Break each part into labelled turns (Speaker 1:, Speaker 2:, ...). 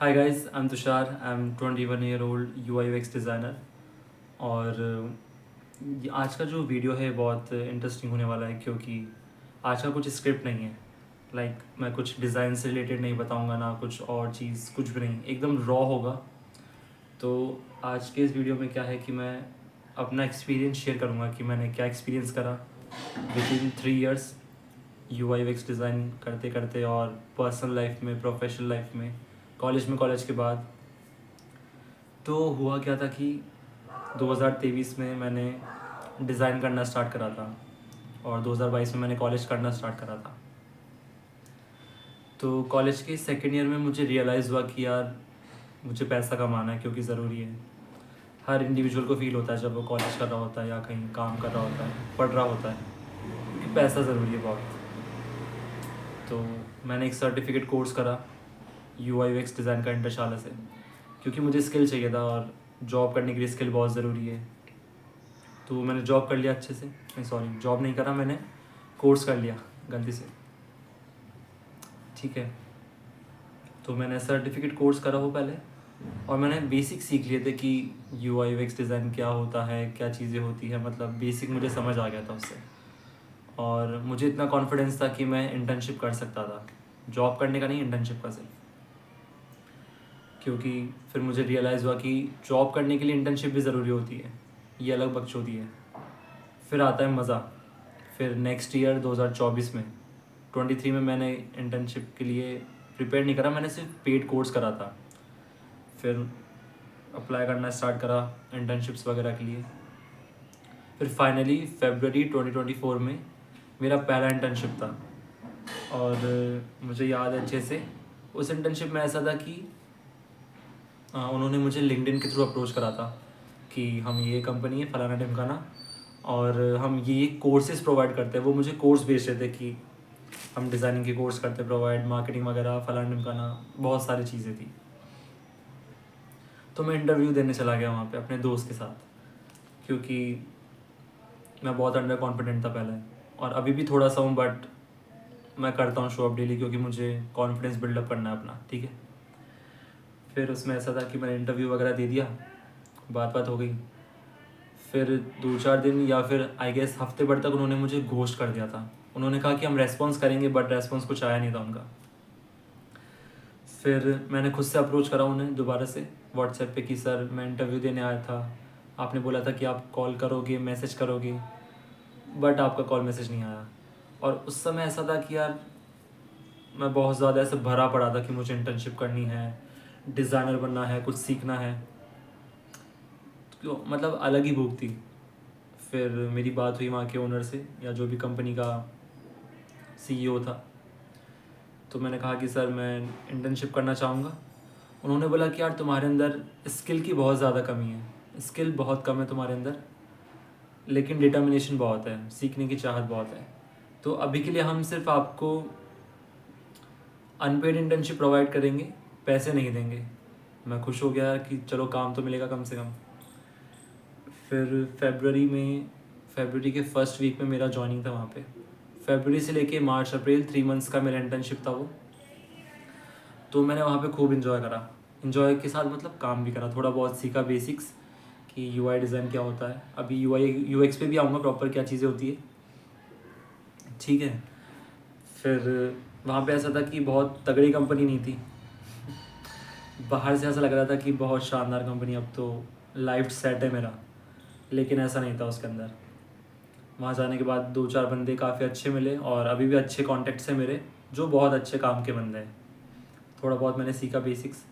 Speaker 1: Hi guys, I am Tushar. I am 21 year old UI UX designer. और ये आज का जो वीडियो है बहुत इंटरेस्टिंग होने वाला है, क्योंकि आज का कुछ स्क्रिप्ट नहीं है। मैं कुछ डिज़ाइन से रिलेटेड नहीं बताऊंगा, ना कुछ और चीज़, कुछ भी नहीं, एकदम रॉ होगा। तो आज के इस वीडियो में क्या है कि मैं अपना एक्सपीरियंस शेयर करूंगा कि मैंने क्या एक्सपीरियंस करा with in 3 years UI UX design करते करते, और पर्सनल लाइफ में, प्रोफेशनल लाइफ में, कॉलेज के बाद। तो हुआ क्या था कि 2023 में मैंने डिज़ाइन करना स्टार्ट करा था, और 2022 में मैंने कॉलेज करना स्टार्ट करा था। तो कॉलेज के सेकेंड ईयर में मुझे रियलाइज़ हुआ कि यार मुझे पैसा कमाना है, क्योंकि ज़रूरी है। हर इंडिविजुअल को फील होता है जब वो कॉलेज कर रहा होता है या कहीं काम कर रहा होता है, पढ़ रहा होता है, क्योंकि पैसा ज़रूरी है बहुत। तो मैंने एक सर्टिफिकेट कोर्स करा UI UX डिज़ाइन का इंटरशाला से, क्योंकि मुझे स्किल चाहिए था, और जॉब करने के लिए स्किल बहुत ज़रूरी है। तो मैंने जॉब कर लिया अच्छे से, नहीं सॉरी, जॉब नहीं करा मैंने, कोर्स कर लिया गलती से। ठीक है, तो मैंने सर्टिफिकेट कोर्स करा हो पहले, और मैंने बेसिक सीख लिए थे कि UI UX डिज़ाइन क्या होता है, क्या चीज़ें होती है, मतलब बेसिक मुझे समझ आ गया था उससे। और मुझे इतना कॉन्फिडेंस था कि मैं इंटर्नशिप कर सकता था, जॉब करने का नहीं, इंटर्नशिप का सिर्फ। क्योंकि फिर मुझे रियलाइज़ हुआ कि जॉब करने के लिए इंटर्नशिप भी ज़रूरी होती है, ये अलग बकचोदी है। फिर आता है मज़ा। फिर नेक्स्ट ईयर 2024 में 23 में मैंने इंटर्नशिप के लिए प्रिपेयर नहीं करा, मैंने सिर्फ पेड कोर्स करा था। फिर अप्लाई करना स्टार्ट करा इंटर्नशिप्स वगैरह के लिए। फिर फाइनली फरवरी 2024 में मेरा पहला इंटर्नशिप था। और मुझे याद है अच्छे से, उस इंटर्नशिप में ऐसा था कि उन्होंने मुझे लिंक्डइन के थ्रू अप्रोच करा था कि हम ये कंपनी है फलाना ढिमकाना, और हम ये कोर्सेज़ प्रोवाइड करते हैं। वो मुझे कोर्स भेज रहे थे कि हम डिज़ाइनिंग के कोर्स करते प्रोवाइड, मार्केटिंग वगैरह, फलाना ढिमकाना, बहुत सारी चीज़ें थी। तो मैं इंटरव्यू देने चला गया वहाँ पे अपने दोस्त के साथ, क्योंकि मैं बहुत अंडर कॉन्फिडेंट था पहले, और अभी भी थोड़ा सा हूँ, बट मैं करता हूँ शो अप डेली, क्योंकि मुझे कॉन्फिडेंस बिल्डअप करना है अपना। ठीक है, फिर उसमें ऐसा था कि मैंने इंटरव्यू वगैरह दे दिया, बात हो गई। फिर 2-4 दिन या फिर आई गेस हफ्ते भर तक उन्होंने मुझे घोस्ट कर दिया था। उन्होंने कहा कि हम रेस्पॉन्स करेंगे, बट रेस्पॉन्स कुछ आया नहीं था उनका। फिर मैंने खुद से अप्रोच करा उन्हें दोबारा से व्हाट्सएप पे कि सर मैं इंटरव्यू देने आया था, आपने बोला था कि आप कॉल करोगे, मैसेज करोगे, बट आपका कॉल मैसेज नहीं आया। और उस समय ऐसा था कि यार मैं बहुत ज़्यादा ऐसे भरा पड़ा था कि मुझे इंटर्नशिप करनी है, डिज़ाइनर बनना है, कुछ सीखना है, तो मतलब अलग ही भूख थी। फिर मेरी बात हुई वहाँ के ओनर से, या जो भी कंपनी का CEO था। तो मैंने कहा कि सर मैं इंटर्नशिप करना चाहूँगा। उन्होंने बोला कि यार तुम्हारे अंदर स्किल की बहुत ज़्यादा कमी है, स्किल बहुत कम है तुम्हारे अंदर, लेकिन डिटर्मिनेशन बहुत है, सीखने की चाहत बहुत है। तो अभी के लिए हम सिर्फ आपको अनपेड इंटर्नशिप प्रोवाइड करेंगे, पैसे नहीं देंगे। मैं खुश हो गया कि चलो काम तो मिलेगा कम से कम। फिर फरवरी के फर्स्ट वीक में मेरा जॉइनिंग था वहाँ पे। फरवरी से लेके मार्च अप्रैल 3 मंथ्स का मेरा इंटर्नशिप था वो। तो मैंने वहाँ पे खूब इन्जॉय करा, इन्जॉय के साथ मतलब काम भी करा, थोड़ा बहुत सीखा बेसिक्स कि UI डिज़ाइन क्या होता है। अभी UI UX पे भी आऊँगा प्रॉपर क्या चीज़ें होती है। ठीक है, फिर वहाँ पे ऐसा था कि बहुत तगड़ी कंपनी नहीं थी, बाहर से ऐसा लग रहा था कि बहुत शानदार कंपनी, अब तो लाइफ सेट है मेरा, लेकिन ऐसा नहीं था उसके अंदर। वहाँ जाने के बाद 2-4 बंदे काफ़ी अच्छे मिले, और अभी भी अच्छे कॉन्टेक्ट्स हैं मेरे, जो बहुत अच्छे काम के बंदे हैं। थोड़ा बहुत मैंने सीखा बेसिक्स।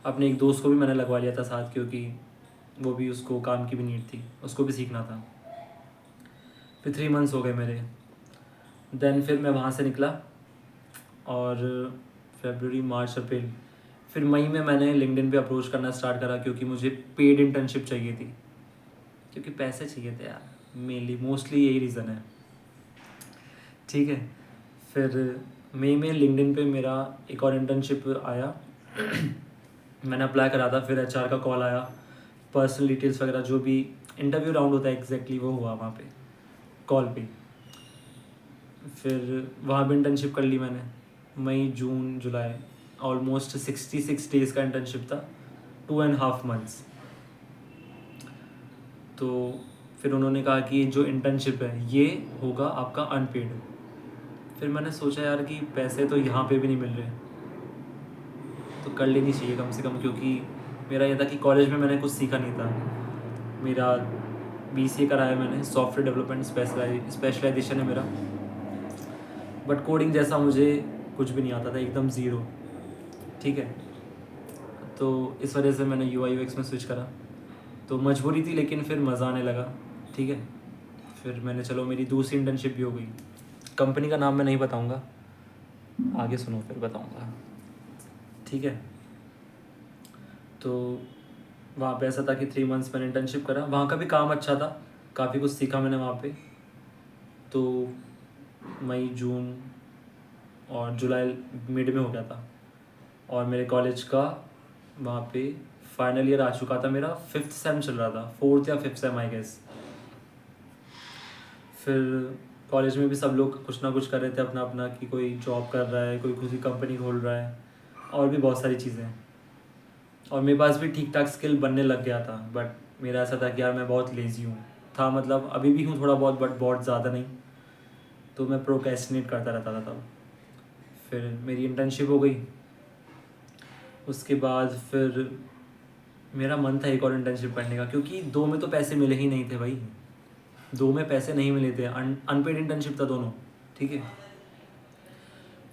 Speaker 1: अपने एक दोस्त को भी मैंने लगवा लिया था साथ, क्योंकि वो भी, उसको काम की भी नीड थी, उसको भी सीखना था। फिर 3 मंथ्स हो गए मेरे। देन फिर मैं वहाँ से निकला, और फरवरी मार्च अप्रैल, फिर मई में मैंने लिंक्डइन पे अप्रोच करना स्टार्ट करा, क्योंकि मुझे पेड इंटर्नशिप चाहिए थी, क्योंकि पैसे चाहिए थे यार, मेनली मोस्टली यही रीज़न है। ठीक है, फिर मई में लिंक्डइन पे मेरा एक और इंटर्नशिप आया। मैंने अप्लाई करा था, फिर HR का कॉल आया, पर्सनल डिटेल्स वगैरह जो भी इंटरव्यू राउंड होता है एग्जैक्टली वो हुआ वहाँ पे, कॉल पे। फिर वहाँ भी इंटर्नशिप कर ली मैंने, मई जून जुलाई ऑलमोस्ट 66 डेज़ का इंटर्नशिप था, 2.5 मंथ्स। तो फिर उन्होंने कहा कि जो इंटर्नशिप है ये होगा आपका अनपेड। फिर मैंने सोचा यार कि पैसे तो यहाँ पे भी नहीं मिल रहे, तो कर लेनी चाहिए कम से कम, क्योंकि मेरा ये था कि कॉलेज में मैंने कुछ सीखा नहीं था। मेरा BCA कराया मैंने, सॉफ्टवेयर डेवलपमेंट स्पेशलाइजेशन है मेरा, बट कोडिंग जैसा मुझे कुछ भी नहीं आता था, एकदम ज़ीरो। ठीक है, तो इस वजह से मैंने UI UX में स्विच करा। तो मजबूरी थी, लेकिन फिर मज़ा आने लगा। ठीक है, फिर मैंने चलो मेरी दूसरी इंटर्नशिप भी हो गई। कंपनी का नाम मैं नहीं बताऊंगा, आगे सुनो फिर बताऊंगा। ठीक है, तो वहाँ पे ऐसा था कि 3 मंथ्स मैंने इंटर्नशिप करा। वहाँ का भी काम अच्छा था, काफ़ी कुछ सीखा मैंने वहाँ पे। तो मई, जून और जुलाई मिड में हो गया था, और मेरे कॉलेज का वहाँ पे फाइनल ईयर आ चुका था। मेरा 5th सेम चल रहा था, 4th या 5th सेम आई गेस। फिर कॉलेज में भी सब लोग कुछ ना कुछ कर रहे थे अपना अपना, कि कोई जॉब कर रहा है, कोई खुद की कंपनी खोल रहा है, और भी बहुत सारी चीज़ें। और मेरे पास भी ठीक ठाक स्किल बनने लग गया था, बट मेरा ऐसा था कि यार मैं बहुत लेज़ी हूँ, था मतलब अभी भी हूँ थोड़ा बहुत, बट बहुत ज़्यादा नहीं। तो मैं प्रोक्रेस्टिनेट करता रहता था तब। फिर मेरी इंटर्नशिप हो गई, उसके बाद फिर मेरा मन था एक और इंटर्नशिप करने का, क्योंकि 2 में तो पैसे मिले ही नहीं थे भाई, 2 में पैसे नहीं मिले थे, अनपेड इंटर्नशिप था दोनों। ठीक है,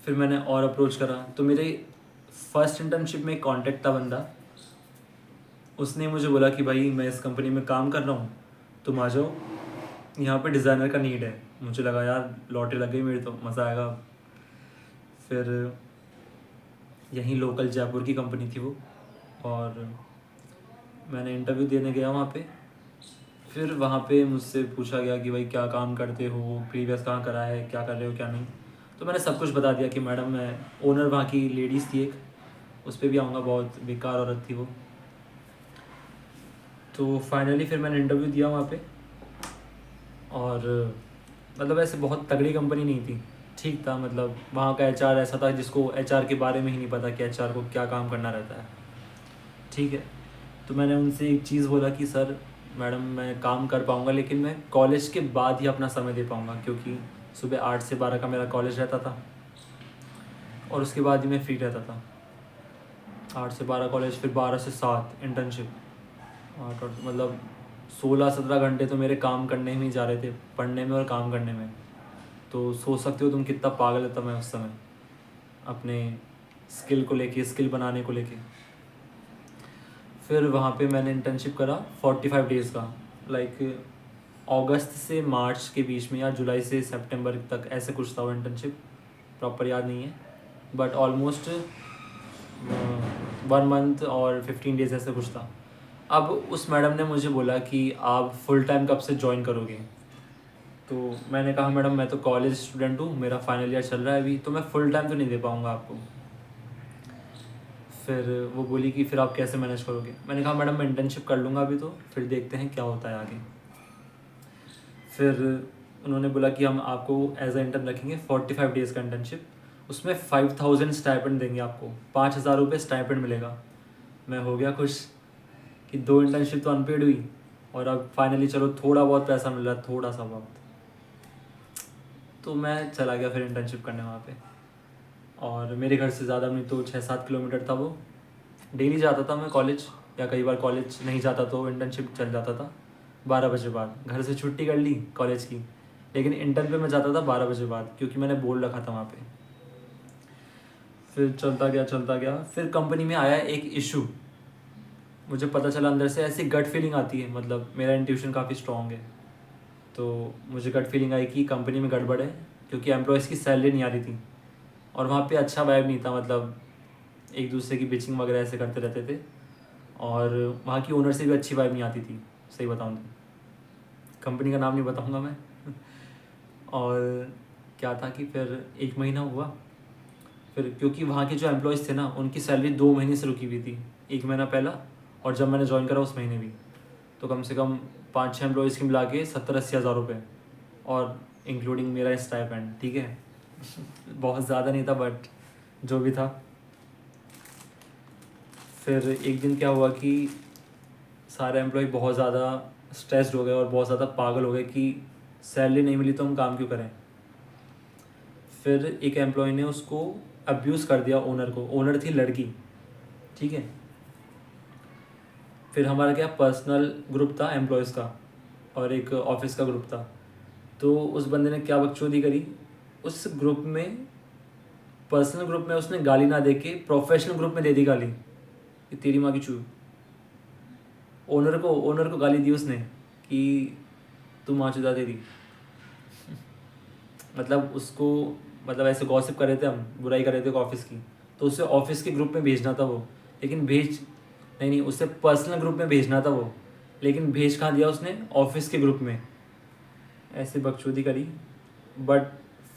Speaker 1: फिर मैंने और अप्रोच करा। तो मेरे फर्स्ट इंटर्नशिप में एक कॉन्टेक्ट था बंदा, उसने मुझे बोला कि भाई मैं इस कंपनी में काम कर रहा हूँ, तुम आ जाओ, यहाँ पे डिज़ाइनर का नीड है। मुझे लगा यार लॉटरी लग गई मेरी, तो मज़ा आएगा। फिर यहीं लोकल जयपुर की कंपनी थी वो, और मैंने इंटरव्यू देने गया वहाँ पे। फिर वहाँ पे मुझसे पूछा गया कि भाई क्या काम करते हो, प्रीवियस कहाँ करा है, क्या कर रहे हो क्या नहीं। तो मैंने सब कुछ बता दिया कि मैडम मैं, ओनर वहाँ की लेडीज़ थी एक, उस पर भी आऊँगा, बहुत बेकार औरत थी वो। तो फाइनली फिर मैंने इंटरव्यू दिया वहाँ पे, और मतलब ऐसे बहुत तगड़ी कंपनी नहीं थी, ठीक था। मतलब वहाँ का HR ऐसा था जिसको HR के बारे में ही नहीं पता कि HR को क्या काम करना रहता है। ठीक है, तो मैंने उनसे एक चीज़ बोला कि सर मैडम मैं काम कर पाऊँगा, लेकिन मैं कॉलेज के बाद ही अपना समय दे पाऊँगा, क्योंकि सुबह 8 से 12 का मेरा कॉलेज रहता था, और उसके बाद ही मैं फ्री रहता था। 8 से 12 कॉलेज, फिर 12 से 7 इंटर्नशिप, और मतलब 16-17 घंटे तो मेरे काम करने में ही जा रहे थे, पढ़ने में और काम करने में। तो सोच सकते हो तुम कितना पागल था मैं उस समय, अपने स्किल को लेके, स्किल बनाने को लेके। फिर वहाँ पे मैंने इंटर्नशिप करा 45 डेज़ का, लाइक अगस्त से मार्च के बीच में, या जुलाई से सितंबर तक, ऐसे कुछ था वो इंटर्नशिप, प्रॉपर याद नहीं है, बट ऑलमोस्ट 1 मंथ और 15 डेज़ ऐसे कुछ था। अब उस मैडम ने मुझे बोला कि आप फुल टाइम कब से ज्वाइन करोगे। तो मैंने कहा मैडम मैं तो कॉलेज स्टूडेंट हूँ, मेरा फाइनल ईयर चल रहा है अभी, तो मैं फुल टाइम तो नहीं दे पाऊँगा आपको। फिर वो बोली कि फिर आप कैसे मैनेज करोगे। मैंने कहा मैडम मैं इंटर्नशिप कर लूँगा अभी, तो फिर देखते हैं क्या होता है आगे। फिर उन्होंने बोला कि हम आपको एज ए इंटर्न रखेंगे, 45 डेज़ का इंटर्नशिप, उसमें 5000 स्टाइपेंड देंगे आपको, 5000 रुपये स्टाइपेंड मिलेगा। मैं हो गया खुश कि 2 इंटर्नशिप तो अनपेड हुई, और अब फाइनली चलो थोड़ा बहुत पैसा मिल रहा है, थोड़ा सा बहुत। तो मैं चला गया फिर इंटर्नशिप करने वहाँ पे, और मेरे घर से ज़्यादा नहीं तो 6-7 किलोमीटर था वो। डेली जाता था मैं कॉलेज, या कई बार कॉलेज नहीं जाता तो इंटर्नशिप चल जाता था 12 बजे बाद। घर से छुट्टी कर ली कॉलेज की, लेकिन इंटर्न पे मैं जाता था 12 बजे बाद, क्योंकि मैंने बोल रखा था वहाँ पे। फिर चलता गया, फिर कंपनी में आया एक इशू। मुझे पता चला अंदर से, ऐसी गट फीलिंग आती है, मतलब मेरा इंट्यूशन काफ़ी स्ट्रॉन्ग है, तो मुझे गट फीलिंग आई कि कंपनी में गड़बड़ है, क्योंकि एम्प्लॉयज़ की सैलरी नहीं आ रही थी, और वहाँ पे अच्छा वाइब नहीं था, मतलब एक दूसरे की बिचिंग वगैरह ऐसे करते रहते थे, और वहाँ की ओनर से भी अच्छी वाइब नहीं आती थी, सही बताऊँ तो। कंपनी का नाम नहीं बताऊँगा मैं। और क्या था कि फिर 1 महीना हुआ, फिर क्योंकि वहाँ के जो एम्प्लॉयज़ थे ना, उनकी सैलरी 2 महीने से रुकी हुई थी, 1 महीना पहला, और जब मैंने ज्वाइन करा उस महीने भी। तो कम से कम 5-6 एम्प्लॉयज़ की मिला के 70-80 हज़ार रुपये, और इंक्लूडिंग मेरा स्टाइपेंड। ठीक है। बहुत ज़्यादा नहीं था, बट जो भी था। फिर एक दिन क्या हुआ कि सारे एम्प्लॉय बहुत ज़्यादा स्ट्रेस्ड हो गए और बहुत ज़्यादा पागल हो गए कि सैलरी नहीं मिली तो हम काम क्यों करें। फिर एक एम्प्लॉय ने उसको अब्यूज़ कर दिया ओनर को। ओनर थी लड़की, ठीक है। फिर हमारा क्या पर्सनल ग्रुप था एम्प्लॉयज़ का और एक ऑफिस का ग्रुप था। तो उस बंदे ने क्या बकचोदी करी, उस ग्रुप में, पर्सनल ग्रुप में उसने गाली ना दे के प्रोफेशनल ग्रुप में दे दी गाली कि तेरी माँ की चू। ओनर को गाली दी उसने कि तू माँ चुदा तेरी। मतलब उसको, मतलब ऐसे गॉसिप कर रहे थे हम, बुराई कर रहे थे ऑफिस की, तो उसे ऑफिस के ग्रुप में भेजना था वो, लेकिन नहीं, उससे पर्सनल ग्रुप में भेजना था वो, लेकिन भेज कहाँ दिया उसने, ऑफिस के ग्रुप में। ऐसे बकचोदी करी। बट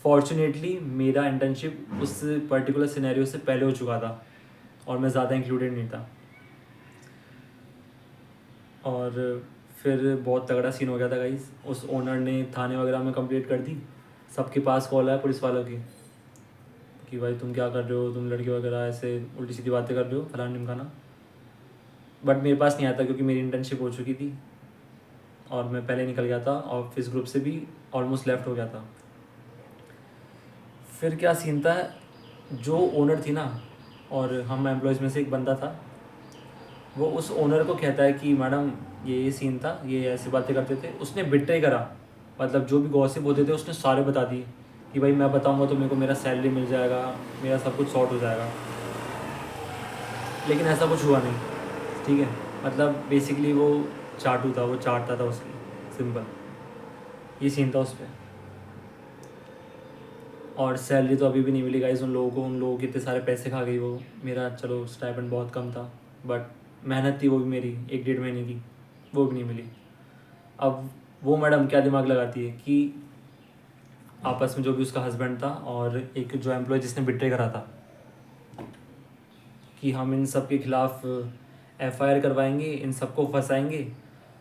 Speaker 1: फॉर्चुनेटली मेरा इंटर्नशिप उस पर्टिकुलर सिनेरियो से पहले हो चुका था और मैं ज़्यादा इंक्लूडेड नहीं था। और फिर बहुत तगड़ा सीन हो गया था गाइस। उस ओनर ने थाने वगैरह में कंप्लेंट कर दी। सबके पास कॉल आया पुलिस वालों की कि भाई तुम क्या कर रहे हो, तुम लड़के वगैरह ऐसे उल्टी सीधी बातें कर रहे हो, फलाना ढिमकाना। बट मेरे पास नहीं आता क्योंकि मेरी इंटर्नशिप हो चुकी थी और मैं पहले निकल गया था, ऑफिस ग्रुप से भी ऑलमोस्ट लेफ्ट हो गया था। फिर क्या सीन था, जो ओनर थी ना, और हम एम्प्लॉयज़ में से एक बंदा था, वो उस ओनर को कहता है कि मैडम ये सीन था, ये ऐसी बातें करते थे। उसने बिट्रे करा, मतलब जो भी गॉसिप होते थे उसने सारे बता दिए कि भाई मैं बताऊंगा तो मेरे को मेरा सैलरी मिल जाएगा, मेरा सब कुछ सॉर्ट हो जाएगा। लेकिन ऐसा कुछ हुआ नहीं, ठीक है। मतलब बेसिकली वो चाटू था, वो चाटता था उसकी, सिंपल ये सीन था उस पर। और सैलरी तो अभी भी नहीं मिली गाइस उन लोगों को। उन लोगों के इतने सारे पैसे खा गई वो। मेरा चलो स्टाइपेंड बहुत कम था, बट मेहनत थी वो भी मेरी 1-1.5 महीने की, वो भी नहीं मिली। अब वो मैडम क्या दिमाग लगाती है कि आपस में जो भी उसका हस्बैंड था और एक जो एम्प्लॉय जिसने बिट्रे करा था, कि हम इन सब के खिलाफ़ FIR करवाएंगे, इन सबको फंसाएंगे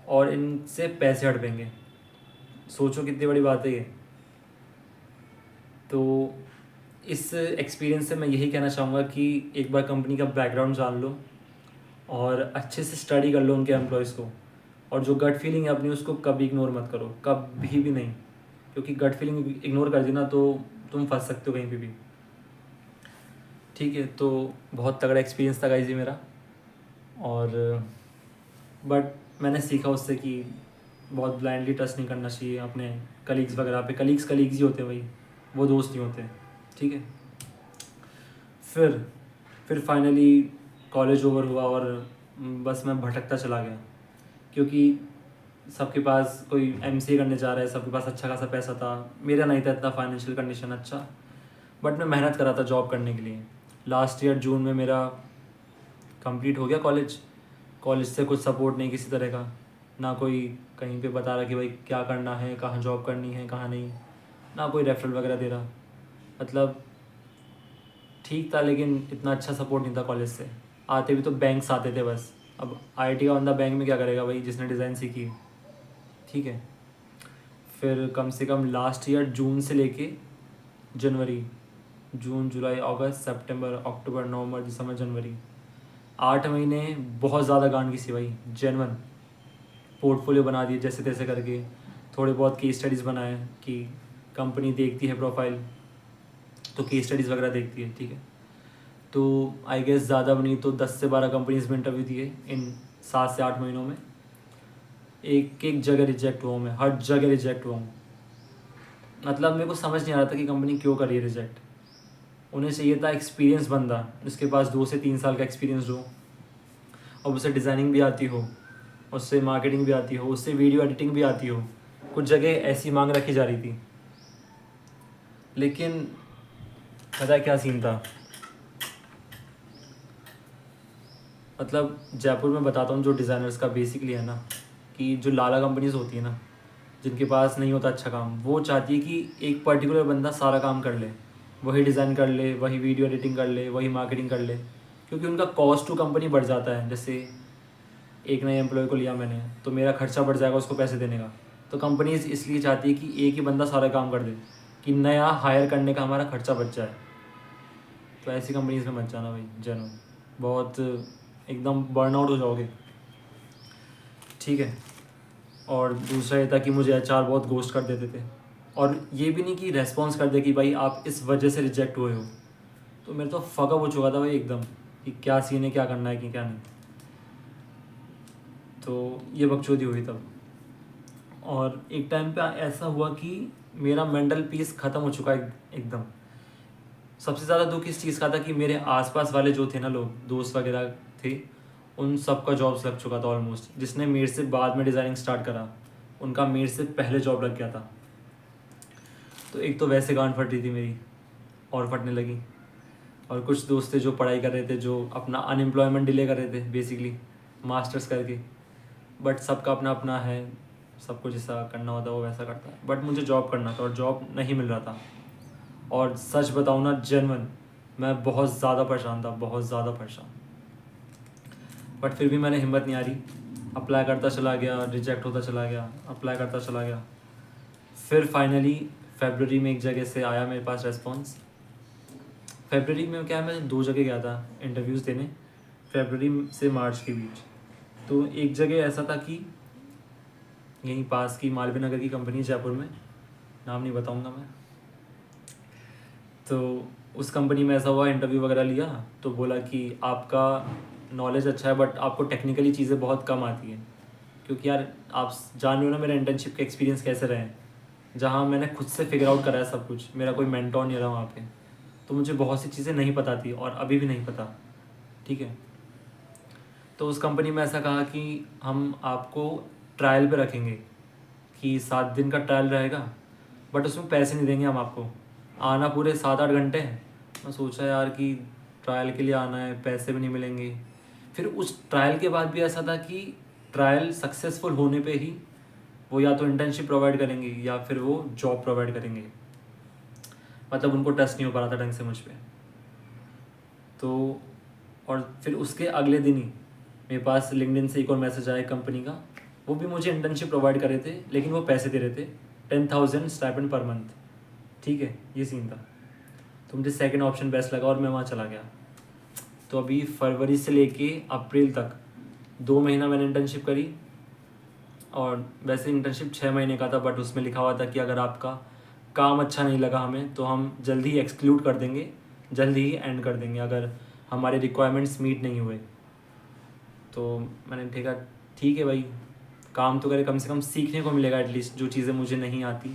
Speaker 1: और इनसे पैसे हड़पेंगे। सोचो कितनी बड़ी बात है ये। तो इस एक्सपीरियंस से मैं यही कहना चाहूँगा कि एक बार कंपनी का बैकग्राउंड जान लो और अच्छे से स्टडी कर लो उनके एम्प्लॉयज़ को, और जो गट फीलिंग है अपनी उसको कभी इग्नोर मत करो, कभी भी नहीं। क्योंकि गट फीलिंग इग्नोर कर दी ना तो तुम फंस सकते हो कहीं पे भी, ठीक है। तो बहुत तगड़ा एक्सपीरियंस था गाइस ये मेरा। और बट मैंने सीखा उससे कि बहुत ब्लाइंडली ट्रस्ट नहीं करना चाहिए अपने कलीग्स वगैरह पे। कलीग्स ही होते हैं भाई, वो दोस्त नहीं होते, ठीक है। फिर फाइनली कॉलेज ओवर हुआ और बस मैं भटकता चला गया, क्योंकि सबके पास कोई MCA करने जा रहा है, सबके पास अच्छा खासा पैसा था, मेरा नहीं था इतना फाइनेंशियल कंडीशन अच्छा। बट मैं मेहनत कर रहा था जॉब करने के लिए। लास्ट ईयर जून में मेरा कंप्लीट हो गया कॉलेज। कॉलेज से कुछ सपोर्ट नहीं किसी तरह का, ना कोई कहीं पे बता रहा कि भाई क्या करना है, कहाँ जॉब करनी है, कहाँ नहीं, ना कोई रेफरल वगैरह दे रहा। मतलब ठीक था लेकिन इतना अच्छा सपोर्ट नहीं था कॉलेज से। आते भी तो बैंक्स आते थे बस। अब IIT का बंदा बैंक में क्या करेगा भाई, जिसने डिज़ाइन सीखी, ठीक है। फिर कम से कम लास्ट ईयर जून से लेके जनवरी, जून जुलाई अगस्त सितंबर अक्टूबर नवंबर दिसंबर जनवरी, 8 महीने बहुत ज़्यादा गांड की सी भाई, जेन्युइन। पोर्टफोलियो बना दिए जैसे तैसे करके, थोड़े बहुत केस स्टडीज़ बनाए कि कंपनी देखती है प्रोफाइल तो केस स्टडीज़ वगैरह देखती है, ठीक है। तो आई गेस ज़्यादा नहीं तो 10 से 12 कंपनीज में इंटरव्यू दिए इन 7 से 8 महीनों में। एक एक जगह रिजेक्ट हुआ मैं, हर जगह रिजेक्ट हुआ हूँ। मतलब मेरे को समझ नहीं आ रहा था कि कंपनी क्यों कर रही है रिजेक्ट। उन्हें चाहिए था एक्सपीरियंस बंदा, उसके पास 2 से 3 साल का एक्सपीरियंस हो, और उसे डिज़ाइनिंग भी आती हो, उससे मार्केटिंग भी आती हो, उससे वीडियो एडिटिंग भी आती हो। कुछ जगह ऐसी मांग रखी जा रही थी। लेकिन पता है क्या सीन था, मतलब जयपुर में बताता हूँ जो डिज़ाइनर्स का बेसिकली है ना, कि जो लाला कंपनीज होती है ना, जिनके पास नहीं होता अच्छा काम, वो चाहती है कि एक पर्टिकुलर बंदा सारा काम कर ले, वही डिज़ाइन कर ले, वही वीडियो एडिटिंग कर ले, वही मार्केटिंग कर ले, क्योंकि उनका कॉस्ट टू कंपनी बढ़ जाता है। जैसे एक नए एम्प्लॉय को लिया मैंने तो मेरा खर्चा बढ़ जाएगा उसको पैसे देने का। तो कंपनीज इसलिए चाहती है कि एक ही बंदा सारा काम कर दे, कि नया हायर करने का हमारा खर्चा बच जाए। तो ऐसी कंपनीज में मत जाना भाई, जनो बहुत एकदम बर्नआउट हो जाओगे, ठीक है। और दूसरा ये था कि मुझे एचआर बहुत घोस्ट कर देते थे, और ये भी नहीं कि रेस्पॉन्स कर दे कि भाई आप इस वजह से रिजेक्ट हुए हो। तो मेरे तो फकअप हो चुका था भाई एकदम, कि क्या सीन है, क्या करना है कि क्या नहीं। तो ये बकचोदी हुई तब। और एक टाइम पे ऐसा हुआ कि मेरा मेंटल पीस ख़त्म हो चुका है एकदम। सबसे ज़्यादा दुख इस चीज़ का था कि मेरे आसपास वाले जो थे ना लोग, दोस्त वगैरह थे, उन सबका जॉब्स लग चुका था ऑलमोस्ट। जिसने मेरे से बाद में डिज़ाइनिंग स्टार्ट करा, उनका मेरे से पहले जॉब लग गया था। तो एक तो वैसे गांड फट रही थी मेरी, और फटने लगी। और कुछ दोस्त थे जो पढ़ाई कर रहे थे, जो अपना अनएम्प्लॉयमेंट डिले कर रहे थे बेसिकली मास्टर्स करके। बट सबका अपना अपना है, सबको जैसा करना होता है वो वैसा करता है। बट मुझे जॉब करना था और जॉब नहीं मिल रहा था। और सच बताऊँ ना, जेन्युइन मैं बहुत ज़्यादा परेशान था, बहुत ज़्यादा परेशान। बट फिर भी मैंने हिम्मत नहीं हारी, अप्लाई करता चला गया, रिजेक्ट होता चला गया, अप्लाई करता चला गया। फिर फाइनली फेबररी में एक जगह से आया मेरे पास रेस्पॉन्स। फेबररी में क्या है, मैं 2 जगह गया था इंटरव्यूज़ देने, फेबररी से मार्च के बीच। तो एक जगह ऐसा था कि यहीं पास की मालवीय नगर की कंपनी, जयपुर में, नाम नहीं बताऊंगा मैं। तो उस कंपनी में ऐसा हुआ, इंटरव्यू वगैरह लिया तो बोला कि आपका नॉलेज अच्छा है बट आपको टेक्निकली चीज़ें बहुत कम आती हैं। क्योंकि यार आप जान रहे हो ना मेरा इंटर्नशिप के एक्सपीरियंस कैसे रहे हैं, जहाँ मैंने खुद से फिगर आउट करा है सब कुछ, मेरा कोई मेंटोर नहीं रहा वहाँ पे। तो मुझे बहुत सी चीज़ें नहीं पता थी और अभी भी नहीं पता, ठीक है। तो उस कंपनी में ऐसा कहा कि हम आपको ट्रायल पे रखेंगे, कि 7 दिन का ट्रायल रहेगा, बट उसमें पैसे नहीं देंगे हम आपको, आना पूरे 7-8 घंटे हैं। मैं सोचा यार कि ट्रायल के लिए आना है, पैसे भी नहीं मिलेंगे। फिर उस ट्रायल के बाद भी ऐसा था कि ट्रायल सक्सेसफुल होने पे ही वो या तो इंटर्नशिप प्रोवाइड करेंगे या फिर वो जॉब प्रोवाइड करेंगे। मतलब उनको ट्रस्ट नहीं हो पा रहा था ढंग से मुझ पर। तो और फिर उसके अगले दिन ही मेरे पास लिंक्डइन से एक और मैसेज आया कंपनी का, वो भी मुझे इंटर्नशिप प्रोवाइड कर रहे थे, लेकिन वो पैसे दे रहे थे, 10,000 स्टाइपेंड पर मंथ, ठीक है। ये सीन था। तो मुझे सेकंड ऑप्शन बेस्ट लगा और मैं वहाँ चला गया। तो अभी फरवरी से लेके अप्रैल तक 2 महीना मैंने इंटर्नशिप करी। और वैसे इंटर्नशिप 6 महीने का था, बट उसमें लिखा हुआ था कि अगर आपका काम अच्छा नहीं लगा हमें तो हम जल्दी ही एक्सक्लूड कर देंगे, जल्दी ही एंड कर देंगे अगर हमारे रिक्वायरमेंट्स मीट नहीं हुए। तो मैंने देखा ठीक है भाई, काम तो करे, कम से कम सीखने को मिलेगा एटलीस्ट, जो चीज़ें मुझे नहीं आती।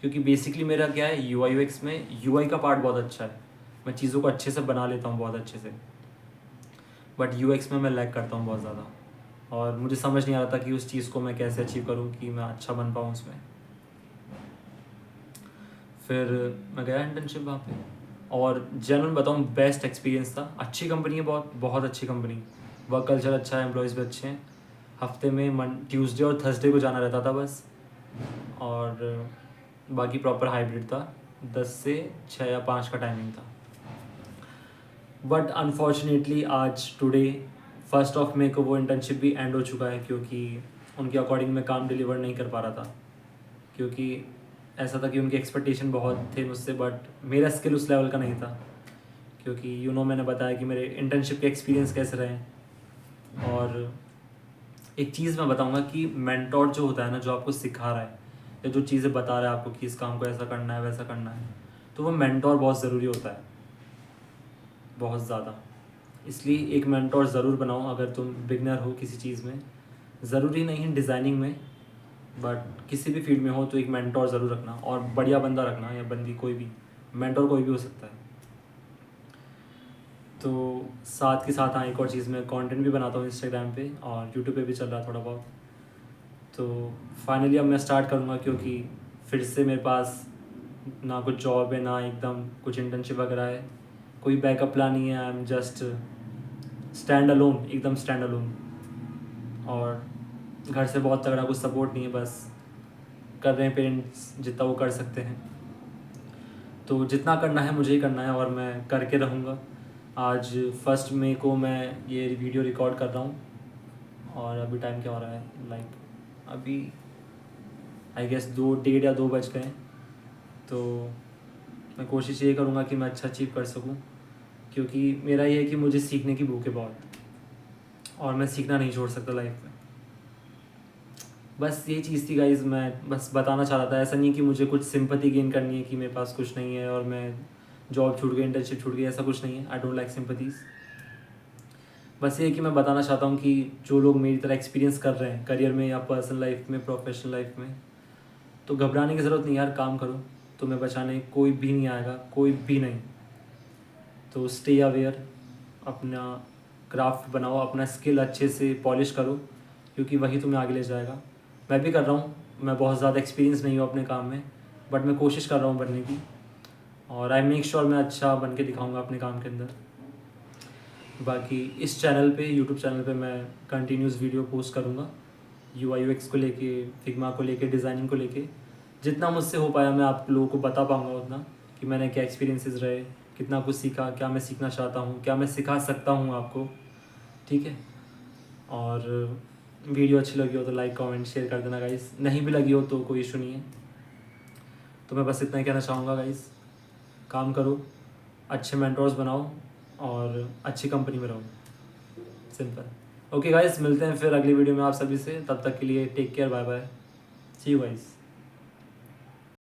Speaker 1: क्योंकि बेसिकली मेरा क्या है, UI UX में UI का पार्ट बहुत अच्छा है, मैं चीज़ों को अच्छे से बना लेता हूँ बहुत अच्छे से। बट UX में मैं लैग करता हूँ बहुत ज़्यादा, और मुझे समझ नहीं आ रहा था कि उस चीज़ को मैं कैसे अचीव करूँ कि मैं अच्छा बन पाऊँ उसमें। फिर मैं गया इंटर्नशिप वहाँ पे, और जेन्युइन बताऊँ बेस्ट एक्सपीरियंस था। अच्छी कंपनी है, बहुत बहुत अच्छी कंपनी, वर्क कल्चर अच्छा है, एम्प्लॉयज़ भी अच्छे हैं। हफ्ते में ट्यूसडे और थर्सडे को जाना रहता था बस, और बाकी प्रॉपर हाइब्रिड था, 10 से 6 या 5 का टाइमिंग था। बट अनफॉर्चुनेटली आज टुडे 1 मई को वो इंटर्नशिप भी एंड हो चुका है, क्योंकि उनके अकॉर्डिंग मैं काम डिलीवर नहीं कर पा रहा था। क्योंकि ऐसा था कि उनकी एक्सपेक्टेशन बहुत थे मुझसे, बट मेरा स्किल उस लेवल का नहीं था। क्योंकि मैंने बताया कि मेरे इंटर्नशिप के एक्सपीरियंस कैसे रहे। और एक चीज़ मैं बताऊंगा कि मेंटोर जो होता है ना, जो आपको सिखा रहा है या जो चीज़ें बता रहा है आपको कि इस काम को ऐसा करना है वैसा करना है, तो वो मेंटोर बहुत ज़रूरी होता है, बहुत ज़्यादा। इसलिए एक मेंटोर ज़रूर बनाओ अगर तुम बिगनर हो किसी चीज़ में। ज़रूरी नहीं है डिज़ाइनिंग में, बट किसी भी फील्ड में हो तो एक मेंटोर ज़रूर रखना, और बढ़िया बंदा रखना या बंदी, कोई भी मेंटोर कोई भी हो सकता है। तो साथ के साथ हाँ, एक और चीज़, मैं कंटेंट भी बनाता हूँ इंस्टाग्राम पे, और यूट्यूब पे भी चल रहा है थोड़ा बहुत। तो फाइनली अब मैं स्टार्ट करूँगा, क्योंकि फिर से मेरे पास ना कुछ जॉब है, ना एकदम कुछ इंटर्नशिप वगैरह है, कोई बैकअप प्लान नहीं है। I am just stand alone, एकदम स्टैंड अलोन। और घर से बहुत तगड़ा कुछ सपोर्ट नहीं है, बस कर रहे हैं पेरेंट्स जितना वो कर सकते हैं। तो जितना करना है मुझे ही करना है, और मैं करके रहूँगा। आज 1 मई को मैं ये वीडियो रिकॉर्ड कर रहा हूँ, और अभी टाइम क्या हो रहा है, लाइक अभी आई गेस 1:30 या 2 बज गए। तो मैं कोशिश ये करूँगा कि मैं अच्छा अचीव कर सकूँ, क्योंकि मेरा ये है कि मुझे सीखने की भूख है बहुत। और मैं सीखना नहीं छोड़ सकता लाइफ में। बस ये चीज़ थी गाइज़, मैं बस बताना चाह रहा था। ऐसा नहीं कि मुझे कुछ सिंपैथी गेन करनी है कि मेरे पास कुछ नहीं है और मैं जॉब छूट गई, इंटर्नशिप छूट गई, ऐसा कुछ नहीं है। I don't like sympathies. बस ये कि मैं बताना चाहता हूँ कि जो लोग मेरी तरह एक्सपीरियंस कर रहे हैं करियर में या पर्सनल लाइफ में, प्रोफेशनल लाइफ में, तो घबराने की ज़रूरत नहीं यार, काम करो, तुम्हें बचाने कोई भी नहीं आएगा, कोई भी नहीं। तो स्टे अवेयर, अपना क्राफ्ट बनाओ, अपना स्किल अच्छे से पॉलिश करो, क्योंकि वही तुम्हें आगे ले जाएगा। मैं भी कर रहा हूँ, मैं बहुत ज़्यादा एक्सपीरियंस नहीं हूँ अपने काम में, बट मैं कोशिश कर रहा हूँ बनने की, और आई मेक श्योर मैं अच्छा बन के दिखाऊँगा अपने काम के अंदर। बाकी इस चैनल पे, यूट्यूब चैनल पे मैं कंटिन्यूस वीडियो पोस्ट करूँगा, UI UX को लेके, फिग्मा को लेके, डिज़ाइनिंग को लेके। जितना मुझसे हो पाया मैं आप लोगों को बता पाऊँगा उतना, कि मैंने क्या एक्सपीरियंसेस रहे, कितना कुछ सीखा, क्या मैं सीखना चाहता हूँ, क्या मैं सिखा सकता हूँ आपको। ठीक है, और वीडियो अच्छी लगी हो तो लाइक कमेंट शेयर कर देना गाइस, नहीं भी लगी हो तो कोई इशू नहीं है। तो मैं बस इतना ही कहना चाहूँगा गाइस, काम करो, अच्छे मेंटोर्स बनाओ और अच्छी कंपनी में रहो, सिंपल। ओके गाइस, मिलते हैं फिर अगली वीडियो में आप सभी से, तब तक के लिए take care, bye bye, see you guys.